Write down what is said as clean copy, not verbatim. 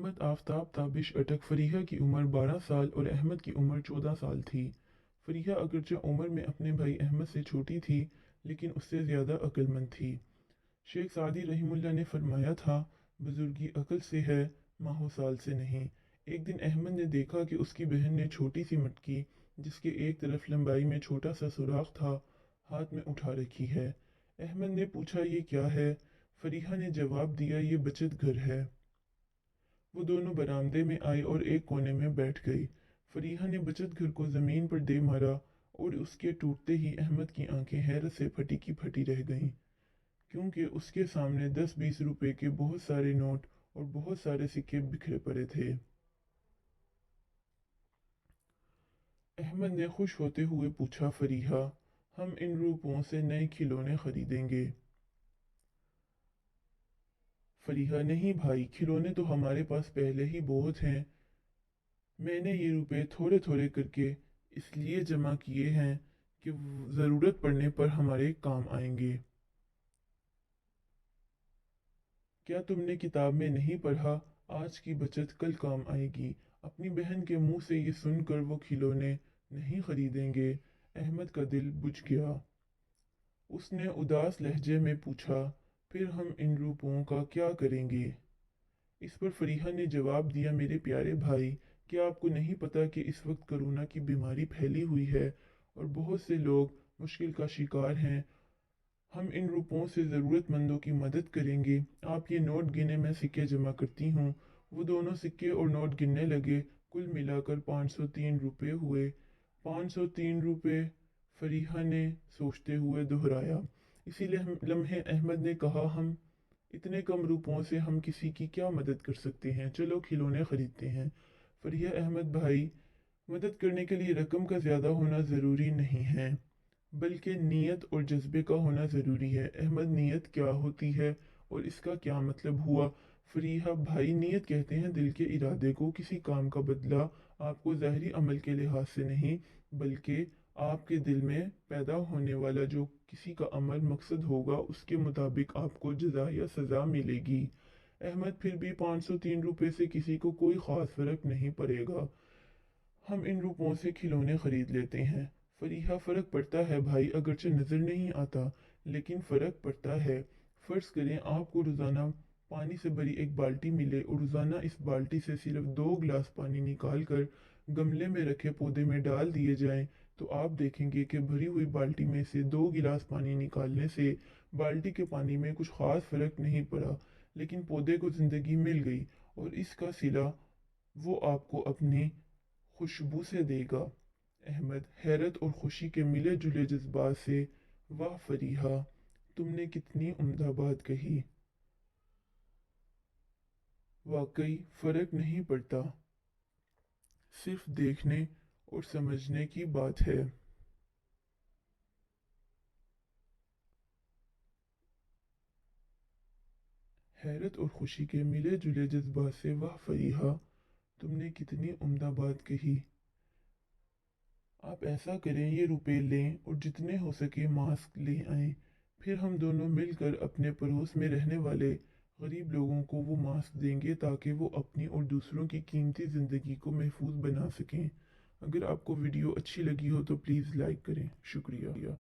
अहमद आफताब ताबिश अटक फरीहा की उम्र 12 साल और अहमद की उम्र 14 साल थी। फरीहा अगरचे उम्र में अपने भाई अहमद से छोटी थी, लेकिन उससे ज़्यादा अक्लमंद थी। शेख सादी रहीमुल्लाह ने फरमाया था, बुजुर्गी अक्ल से है, माहो साल से नहीं। एक दिन अहमद ने देखा कि उसकी बहन ने छोटी सी मटकी, जिसके एक तरफ लंबाई में छोटा सा सुराख था, हाथ में उठा रखी है। अहमद ने पूछा, ये क्या है? फरीहा ने जवाब दिया, ये बचत घर है। वो दोनों बरामदे में आई और एक कोने में बैठ गई। फरीहा ने बचत घर को जमीन पर दे मारा और उसके टूटते ही अहमद की आंखें हैरत से फटी की फटी रह गईं, क्योंकि उसके सामने 10-20 रुपए के बहुत सारे नोट और बहुत सारे सिक्के बिखरे पड़े थे। अहमद ने खुश होते हुए पूछा, फरीहा, हम इन रुपयों से नए खिलौने खरीदेंगे। फरीहा, नहीं भाई, खिलौने तो हमारे पास पहले ही बहुत हैं। मैंने ये रुपए थोड़े थोड़े करके इसलिए जमा किए हैं कि ज़रूरत पड़ने पर हमारे काम आएंगे। क्या तुमने किताब में नहीं पढ़ा, आज की बचत कल काम आएगी? अपनी बहन के मुंह से ये सुनकर वो खिलौने नहीं खरीदेंगे। अहमद का दिल बुझ गया। उसने उदास लहजे में पूछा, फिर हम इन रुपयों का क्या करेंगे? इस पर फरीहा ने जवाब दिया, मेरे प्यारे भाई, क्या आपको नहीं पता कि इस वक्त कोरोना की बीमारी फैली हुई है और बहुत से लोग मुश्किल का शिकार हैं। हम इन रुपयों से ज़रूरतमंदों की मदद करेंगे। आप ये नोट गिने, मैं सिक्के जमा करती हूँ। वो दोनों सिक्के और नोट गिनने लगे। कुल मिलाकर 503 रुपये हुए। 503 रुपये, फरीहा ने सोचते हुए दोहराया। इसीलिए हम लम्हे अहमद ने कहा, हम इतने कम रुपयों से हम किसी की क्या मदद कर सकते हैं, चलो खिलौने खरीदते हैं। फरीहा, अहमद भाई, मदद करने के लिए रकम का ज़्यादा होना ज़रूरी नहीं है, बल्कि नीयत और जज्बे का होना ज़रूरी है। अहमद, नीयत क्या होती है और इसका क्या मतलब हुआ? फरीहा, भाई, नीयत कहते हैं दिल के इरादे को, किसी काम का बदला आपको ज़ाहरी अमल के लिहाज से नहीं, बल्कि आपके दिल में पैदा होने वाला जो किसी का अमल मकसद होगा, उसके मुताबिक आपको जजा या सज़ा मिलेगी। अहमद, फिर भी 503 रुपये से किसी को कोई ख़ास फ़र्क नहीं पड़ेगा। हम इन रुपयों से खिलौने खरीद लेते हैं। फरीहा, फ़र्क पड़ता है भाई, अगरचे नज़र नहीं आता, लेकिन फ़र्क पड़ता है। फ़र्ज़ करें आपको रोज़ाना पानी से भरी एक बाल्टी मिले और रोज़ाना इस बाल्टी से सिर्फ 2 गिलास पानी निकाल कर गमले में रखे पौधे में डाल दिए जाएं, तो आप देखेंगे कि भरी हुई बाल्टी में से 2 गिलास पानी निकालने से बाल्टी के पानी में कुछ ख़ास फ़र्क नहीं पड़ा, लेकिन पौधे को ज़िंदगी मिल गई और इसका सिला वो आपको अपनी खुशबू से देगा। अहमद, हैरत और खुशी के मिले जुले जज्बात से, वाह फरीहा, तुमने कितनी उम्दा बात कही। वाकई फर्क नहीं पड़ता, सिर्फ देखने और समझने की बात है। हैरत और खुशी के मिले जुले जज्बात से, वाह फरीहा, तुमने कितनी उम्दा बात कही। आप ऐसा करें, ये रुपए लें और जितने हो सके मास्क ले आएं। फिर हम दोनों मिलकर अपने पड़ोस में रहने वाले गरीब लोगों को वो मास्क देंगे, ताकि वो अपनी और दूसरों की कीमती ज़िंदगी को महफूज बना सकें। अगर आपको वीडियो अच्छी लगी हो तो प्लीज़ लाइक करें। शुक्रिया।